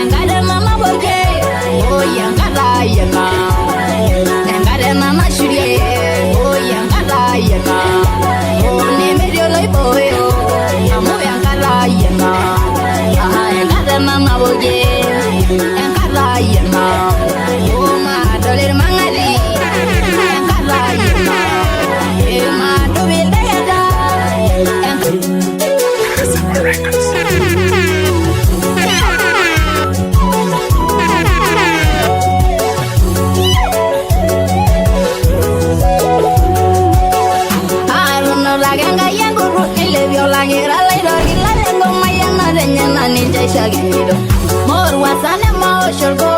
engare mama boke oh yangala yanga engare mama shurie oh yangala yanga oh ne medio loi boyo amu yangala yanga engare mama boke engala yanga oh ma doler mangari engala yanga e ma dobe dayada Mor wasane ma shorgo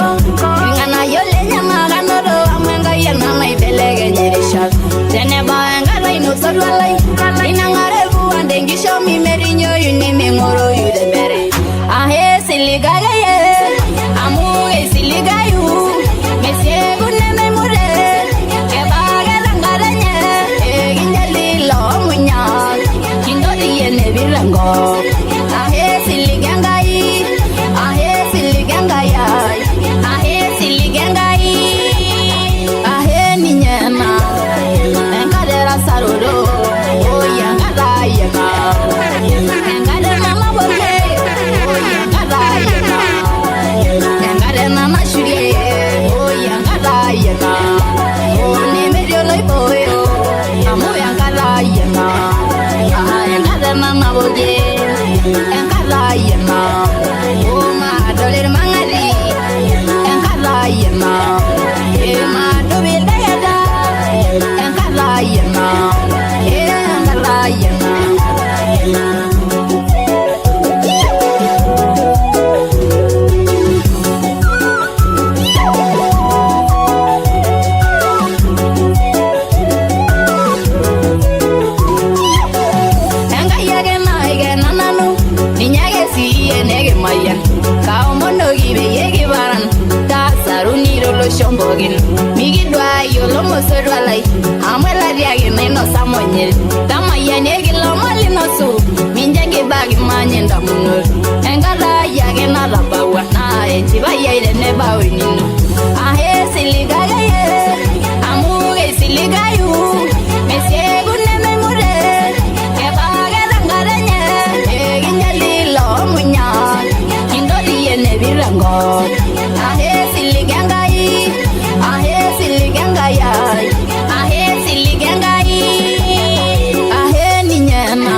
ngana yole nyama ganoro amenga yana mai belege nyerisha tene ba ngara ino sorwalai inangare bu andengi shomi merinyo yuni mengoro yude bere ahe siligaga ye amu siligayu mesie gunne memure ke baga rangaranye ginjali lo munya kindo diene birango ahe siligangai ahe siligangai ahe ninyana engadera saroro oh yangala yanga engadera mama boke oh yangala yanga engadera mama shurie oh yangala yanga oh ne medio loi boyo amu yangala yanga engadera mama boke engala yanga oh ma doler mangari engala yanga e ma dobe dayada engala yanga e engala yanga Shombogin migidwa yolo mosorwalai amwela diage neno samonyel tamaya negilo malino su minjenge bagi manyenda munor engala yage na rabawa na ejiba yaide ne bawinino ahe siligaga ye amu siligayu mesie gunne memure ke baga rangaranye eginjali lo munya kindodi yene birango ahe siligangai ahe siligangai ahe ninyana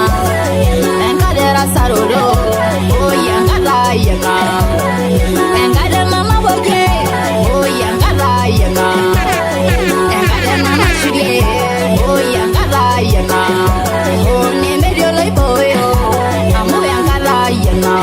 engadera saroro oh yangala yanga engadera mama boke oh yangala yanga engadera mama shurie oh yangala yanga oh ne medio loi boyo amu yangala yanga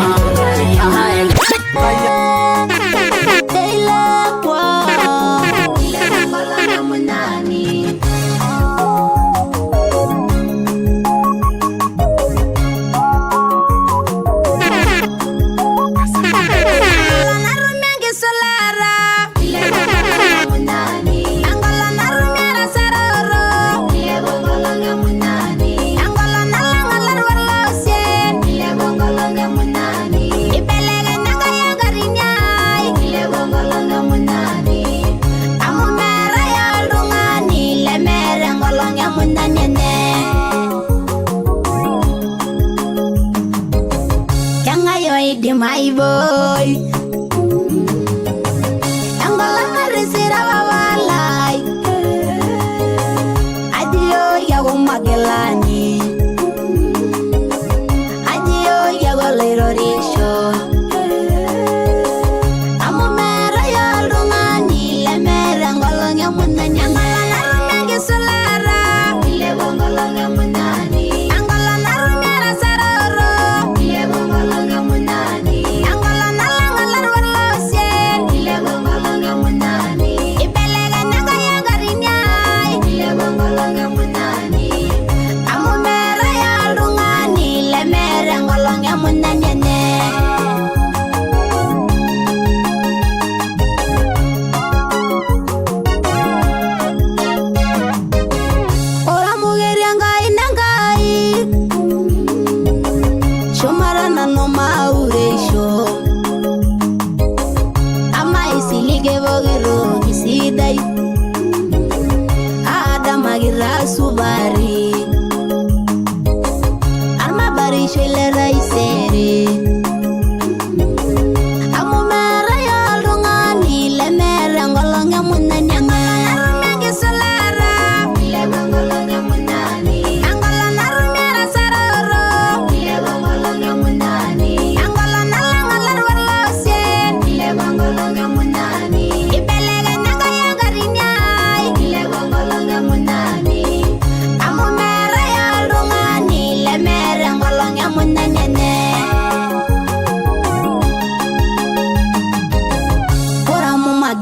my boy Angola marisira wawalai Adio yago magelani Adio yago lerorisho Amumera yalungani lemere Angola nyamunani Angola narumenge solara Ile Angola nyamunani Angola narumera saroro Ile Angola nyamunani Angola nalangalar warlosien Ile Angola nyamunani Ibelega naga yangarinyai Ile Angola nyamunani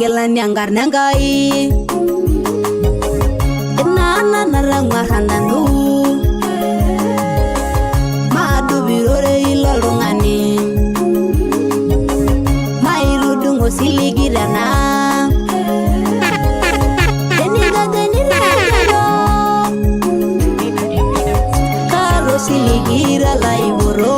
magelani angarna ngai nana narangwa hananu madu birore ilolungani mairudungo siligirana karo siligira laiboro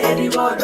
Eribor,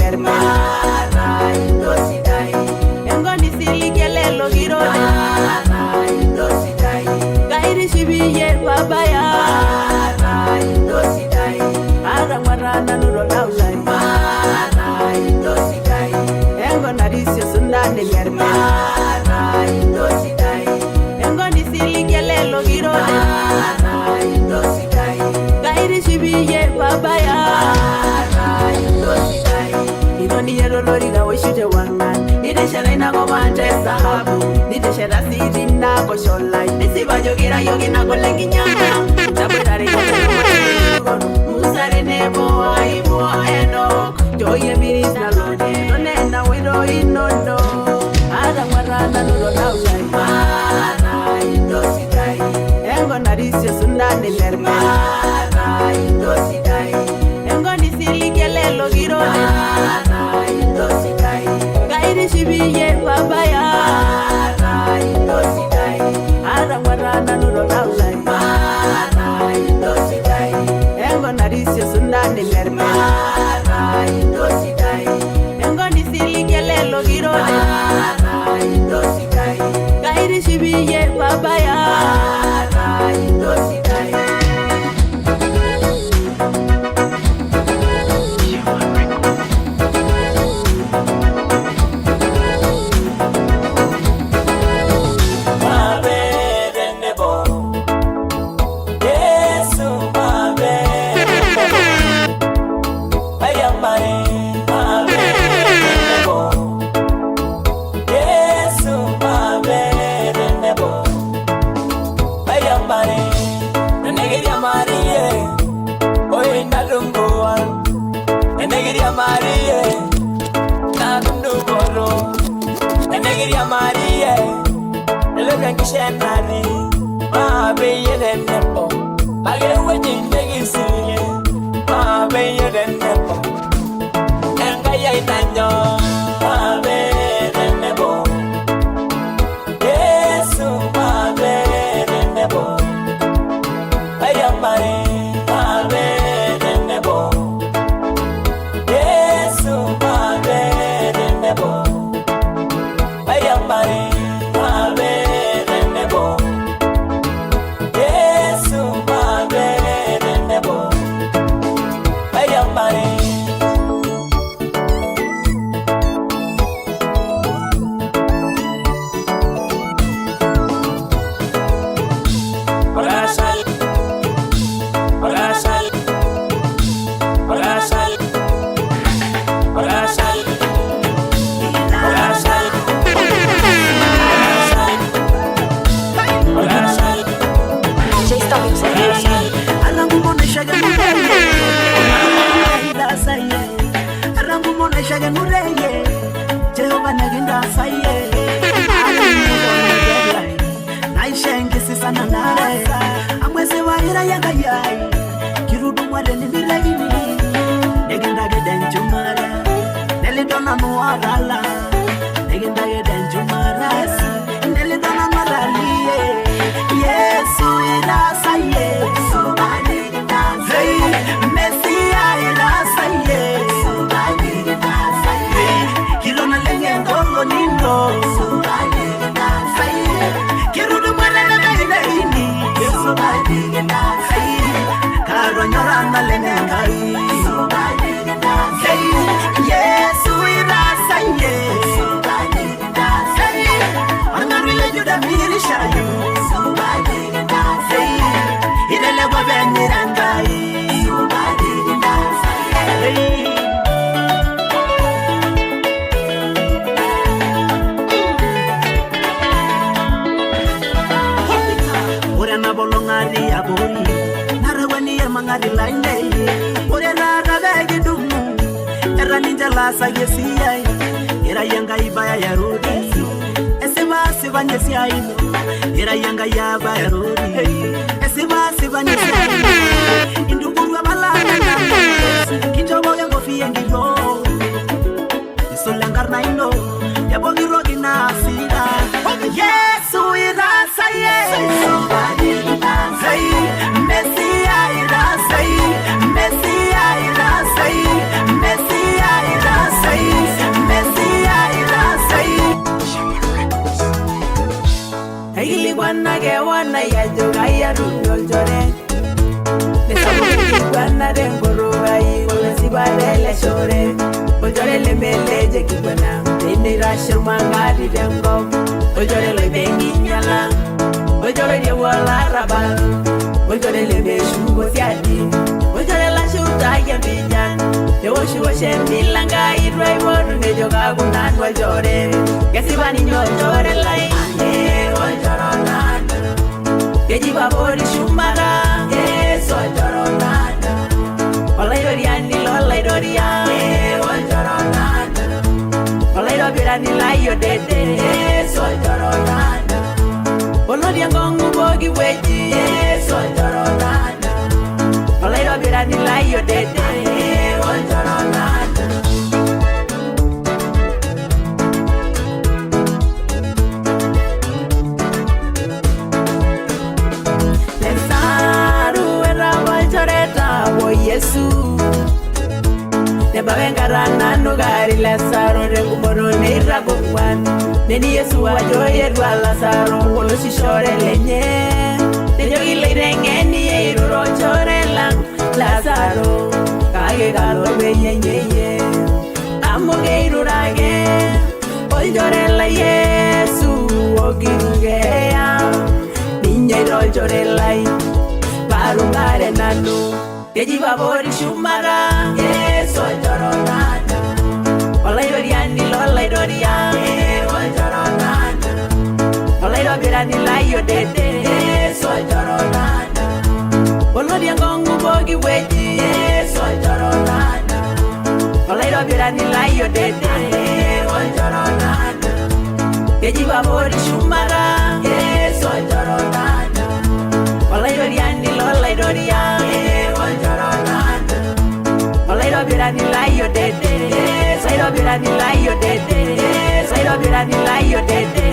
lerme indo sidai engoni silikele logirone indo sidai gairi shibiye babaya indo sidai arangwarana nuro laulai indo sidai engona risio sundane lerme indo sidai engoni silikele logirone indo sidai gairi shibiye babaya indo sidai ironi yerolori gawoshite wangan ideshera inagobante sahabu nideshera siri nako sholai nisibajogira yogi nagolenginyama tabwerari musare nebo aibo enok joye miris na lode nonena wiro inondo ada mwarana nuro laulai indo sidai engo narisio sundane lerme indo sidai engo nisilikele logirone indo sidai gairi shibiye babaya indo sidai ada mwarana nuro laulai indo sidai engo narisio sundane lerme indo sidai engo nisilikele logirone indo sidai gairi shibiye babaya indo sidai Kishenari, ma be the nepo. I get when you make it see, ma be the nepo. And I know, ma be the nepo. Yes, ma be the nepo. I am married, ma be the nepo. Yes, ma be the nepo. I am married. Era yanga ibaya ya rudi Esima sivanye siyaino Era yanga ya baya rudi Esima sivanye siyaino Induguru wa malanga Kinjobo yango fiye ngiyo Isolangar na ino Yabo girogi na asira Yesu irasa Yesu Messia irasa Messia irasa Messia irasa Marenguruai, Olesibadele Shore, Ojole Meleje Kibana, Dini Rashir Mangadi Dengo, Ojole Bengi Nyala, Ojole Wala Rabal, Ojole Beshu Gotiadi, Ojole La Shuta Yabijan, Yoshu Washem Milanga, Idriver, Nejoga Gunan, Wajore, Gasibani Jore Lai, Wajoronad, Kejiba Bori Shumara, yes, Wajoronad. Olaidoriani lolaidoria Wajoronada Olaidobirani layo dede Wajoronada Olodia ngongu bogi weji Wajoronada Olaidobirani layo dede Wajoronada Lesaru era Wajoreta Wo Yesu Nebavengarana nugari Lazaro Rengumoro neira gongwan Neni Yesu ajoye dwa Lazaro Wolo shishore lenye Nejogi leirenge ni eiru rochore lang Lazaro Kage galo beye ye Amoge iru rage Oljore la Yesu Ogirugea Ninya rochore lai Barungare nanu Kejiba Bori Shumara, yes, Wajoronada. Olaidoriani Lolaidoria, Wajoronada. Olaidobirani Layo Dede, yes, Wajoronada. Olodia Ngongu Bogi Weji, yes, Wajoronada. Olaidobirani Layo Dede, Wajoronada. Kejiba Bori Shumara, yes, Wajoronada. Olaidoriani Lolaidoria, Olaidobirani layo dede, Olaidobirani layo dede, Olaidobirani layo dede,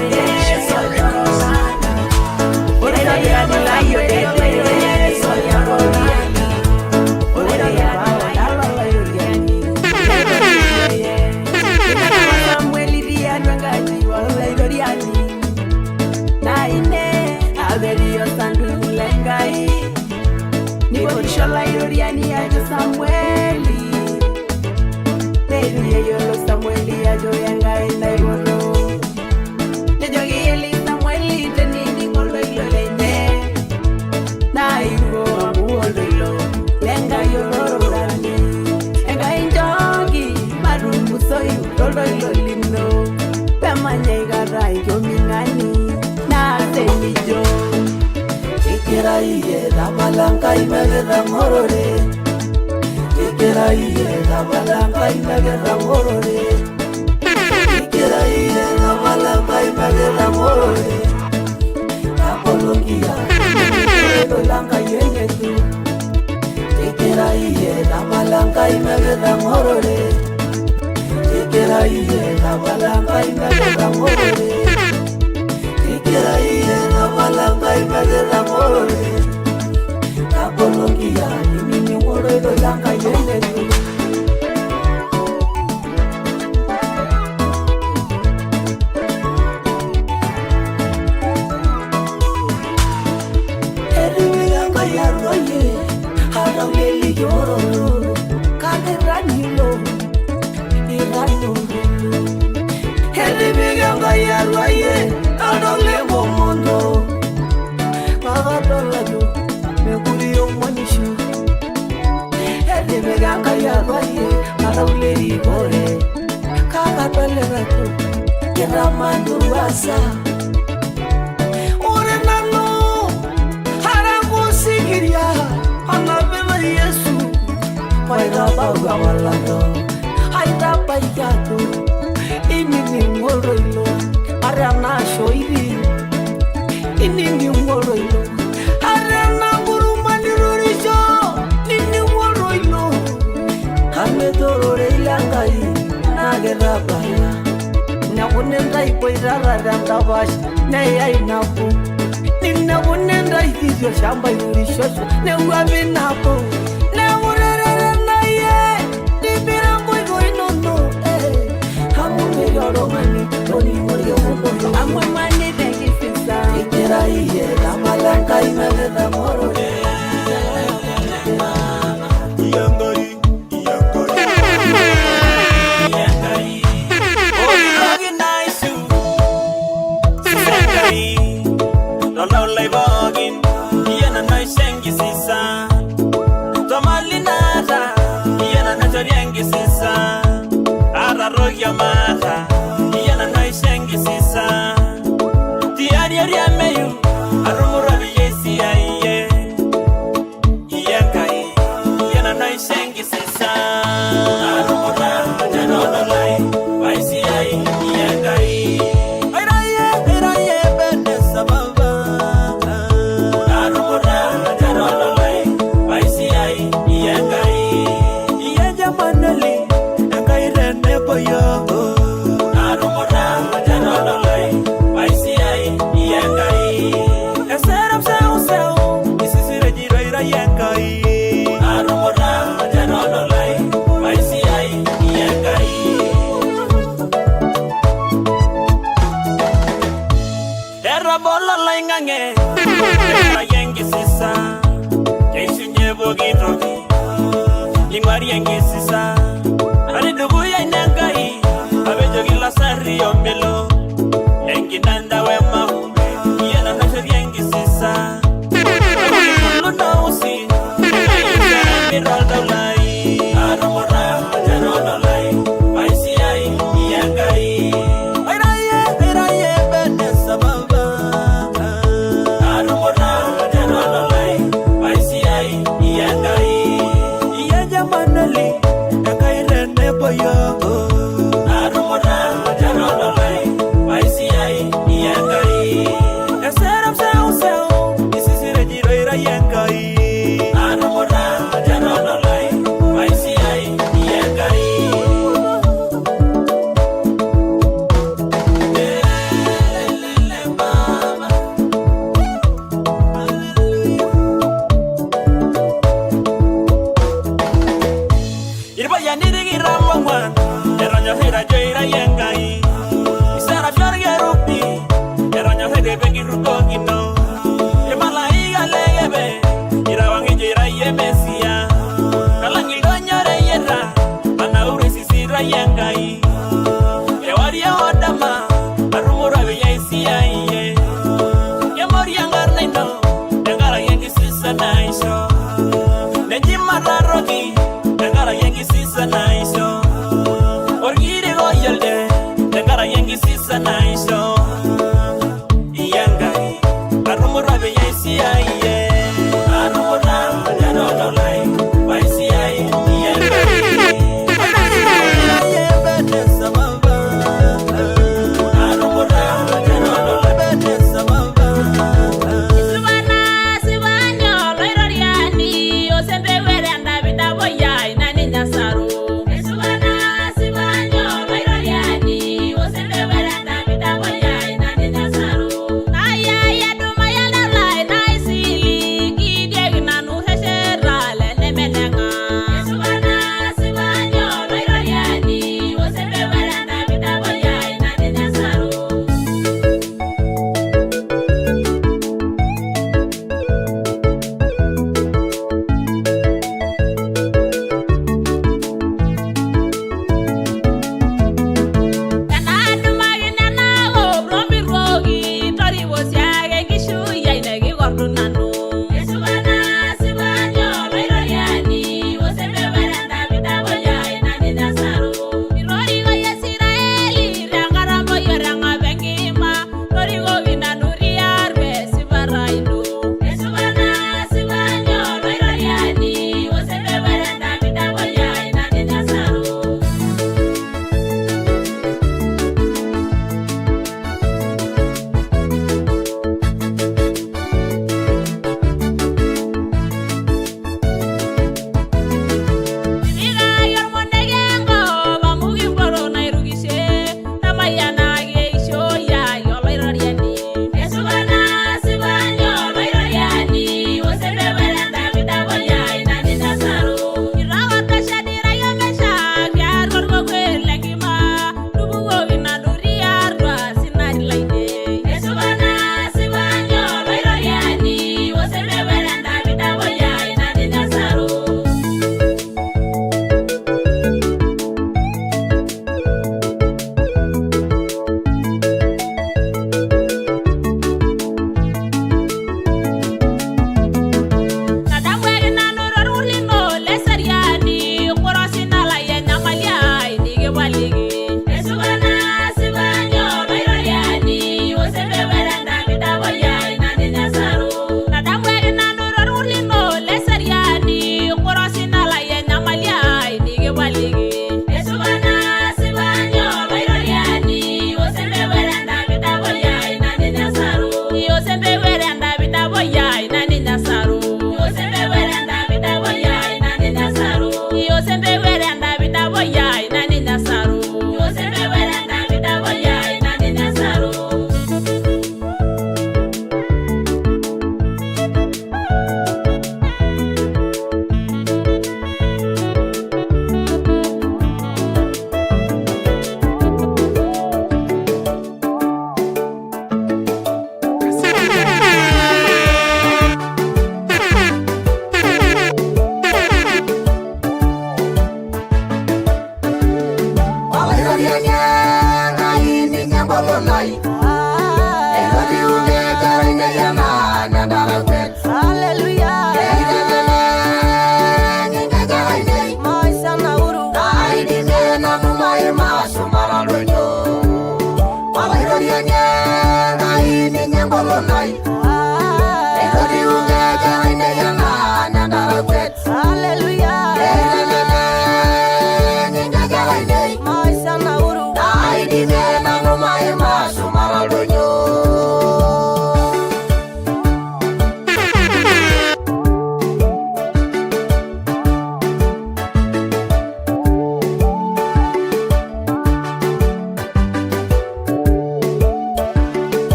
Olaidobirani layo dede, Samueli dia ngangaji Olaidoriani, naine averio sandu lengai. Niborishola idoriani ajo Samueli Neruye yolo Samueli ajo yanga ina igolo Nejogi eli Samueli tenini ngolo ilo lenye Na irugo amuolo ilo Lenga yolo rani Enga injogi marumbu soy Lolo ilo lino Pema nyega raigo mingani Na senijo Ikiraiye Ramalanga imegera morore Ikiraiye Ramalanga imegera morore Ikiraiye Ramalanga imegera morore Apologia Langa yengetu Ikiraiye Ramalanga imegera morore Ikiraiye Ramalanga imegera morore Ikiraiye Ramalanga imegera morore Apologia Nini morore langa yengetu Eriwiyanga yaroye Haraweli yororo Kageranilo Iranuru Eriwiyanga yaroye Adole momondo Kagadolayo Meguriyo manishu Eriwiyanga yaroye Haraweli gore Kagadolerato Yeramandu wasa Yesu, Paira Bauga Walado, Haida Payato, Inini Moroilo, Arana Shoiri, Inini Moroilo, Arana Burumanirurisho, Nini Moroilo, Hamedoro Langai, Nagera Baya, Napunenda Ipoira Randabash, Naya Napu. Nina wunenda ikizyo shamba yurishosho ne uaminapo ne urerere na ye nibira mwigo inono hamume yoromani toni mori yomono amwe mani dengi fisa ikera iye la malanga imele na moro mata yana no shengi sisa tiari ya meyu arumura yesi aiye yangai yana no shengi sisa arumura jano no lai vaisi ai yangai iraye bende sababa arumura jano no lai vaisi ai yangai yanja manali yangai rene boyo arumura jano no lai vaisi ai yangai eseram seu isisire jiro ira yangai arumura jano no lai vaisi ai yangai era bola lai ngange era yangi sisa jesu nyebo gitroki lingwari yangi sisa ani dugu ya nangai abejo gila sari ombelo yangi nanda we mahumbe yana nasho yangi sisa lu na usi mirol dolai arumura jano dolai vaisi ai yangai iraye bende sababa arumura jano dolai vaisi ai yangai yanja manali yangai rene boyo arumura jano dolai vaisi ai yangai eseram seu isisire jiro ira yangai arumura jano dolai vaisi ai yangai lele mama irba yaniri giramwa eranyo hira joira yangai isara fiorge rupi eranyo hede begi rukogino emalai galegebe irawangi joira yemesia kalangi donyore yera anauri sisira yangai ewaria odama arumura beyaisia iye yamori yangarnino yangara yangi sisa naisho nejimararogi yangara yangi sisa naisho orgire goyelde yangara yangi sisa naisho yangai arumura beyaisia iye arumura jano dolai vaisi ai yangai iraye bende sababa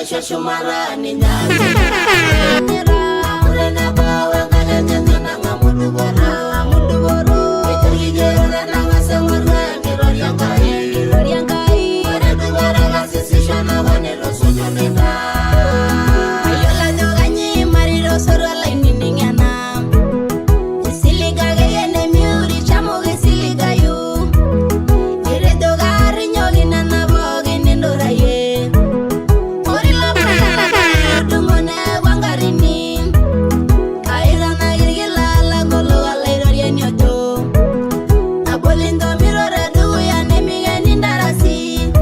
naisho shumara ni nyanyira amurena bawe ngale nyana ngamudu boru Ijirigera na ngasemurwe kiroriangai Ore dugara gasisisha na wanelo sujunina Ayola nyoganyi mariro sorala ininingana Isiliga gayene miuri chamugi siliga yu Ire dogari nyogina na bogi nindoraye Ori lapana dungone wangarini Kaira na girgila la golo galairo nyoto Abolindo mirore duya nemiga nindarasi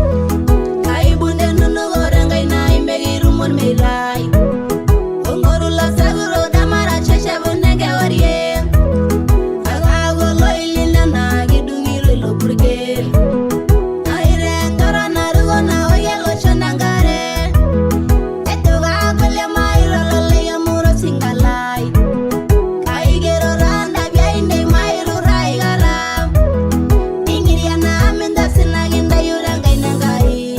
Kaibunde nunu gorenga ina imegirumon mirai Ongoru la saguro damara cheshe bunenge warie Agago loilina na gidungiro ilo burgel Aire ngara narugo na oyelo chonangare Eto gagole mairo lole ya muro singalai Kaigero randa bia inde mairo raigara Ingiriana aminda sinaginda yuranga inangai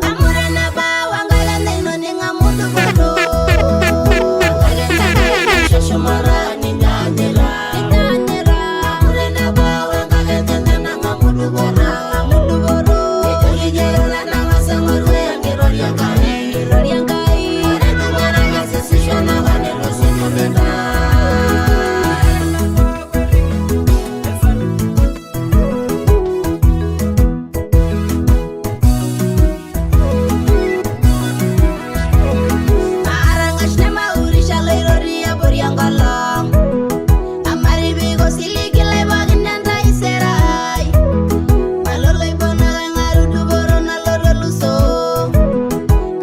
Amurena bawa ngalanda inoninga mudu bodo Ngalenda ngalenda shoshomara ninyanyira Amurena bawa ngalenda nanga mudu bodo Ijirigera na ngasemurwe kiroriangai Ore dugara gasisisha na wanelo sujunina Arangashne maurisha loiroria boriangala Amari bigo siligile baginanda iserai Maloloi bonaga ngarudu borona loroluso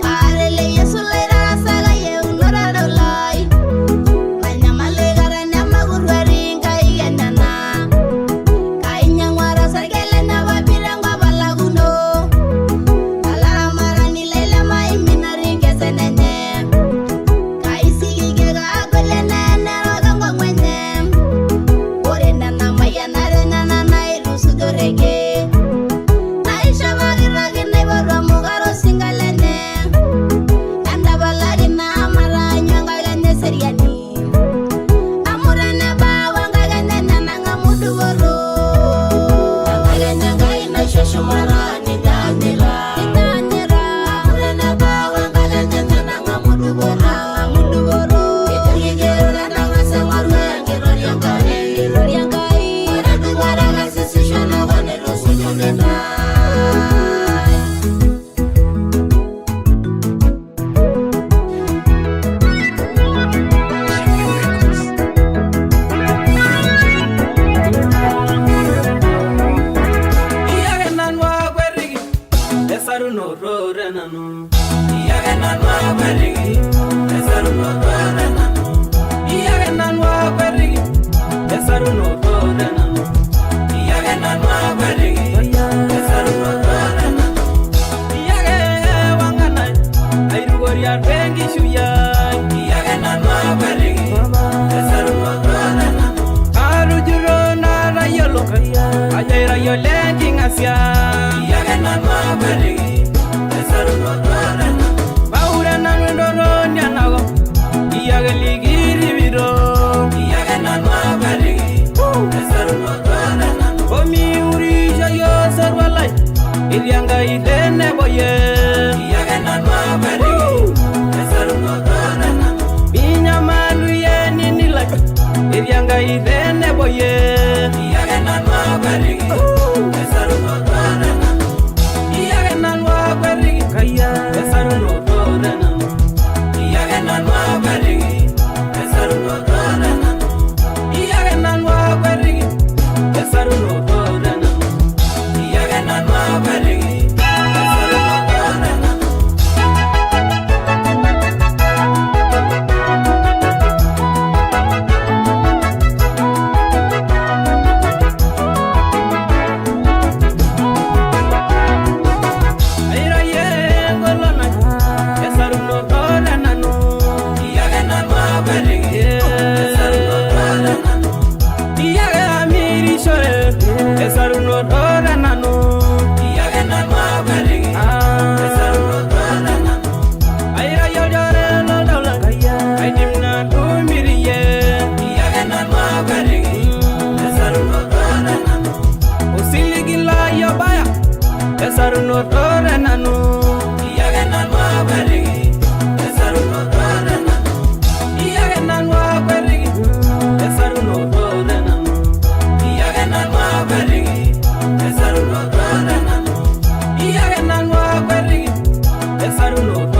Karele yesu leira saga ye unora dolai Manyamale gara nyamagurwari ngai yenana Kainyangwara sargele na wabirangwa balaguno Alara marani leila maimina ringe senene Kaisigige gagole nene rogangwa mwenye Ore nana maya nare nana nairu sudorege Naisha bagiragi naibarwa mugaro singalene Anda balagi na amara nyanga gane seriani Amurane bawa ngagane nana ngamudu boro Ngagane ngai na shoshomara ni nyanyira Amurane bawa ngagane nana ngamudu boro Ijirigera na ngasemurwe kiroriangai Ore dugara gasisisha na wanelo sujunina Iyagenanwa gwerigi esaruno rorenanu Iyagenanwa gwerigi esaruno rorenanu Iyagenanwa gwerigi esaruno rorenanu Iyagenanwa gwerigi esaruno rorenanu Iyage wangana airugoria rengi shuya Iyagenanwa gwerigi esaruno rorenanu Arujuro na rayolo Ajaira yolengi ngasia Iyagenanwa gwerigi esaruno rorenanu Maurena nwendoro nyanago Iyageligiri biro Iyagenanwa gwerigi esaruno rorenanu Omi urisha yo sarwalai Ilianga idene boye Iyagenanwa gwerigi esaruno rorenanu Minya malu ye ninilai Ilianga idene boye Iyagenanwa gwerigi esaruno rorenanu Iyagenanwa gwerigi kaya esaruno rorenanu Iyagenanwa gwerigi esaruno rorenanu Iyagenanwa gwerigi esaruno rorenanu Iyagenanwa gwerigi esaruno rorenanu Aira ye ngolona esaruno no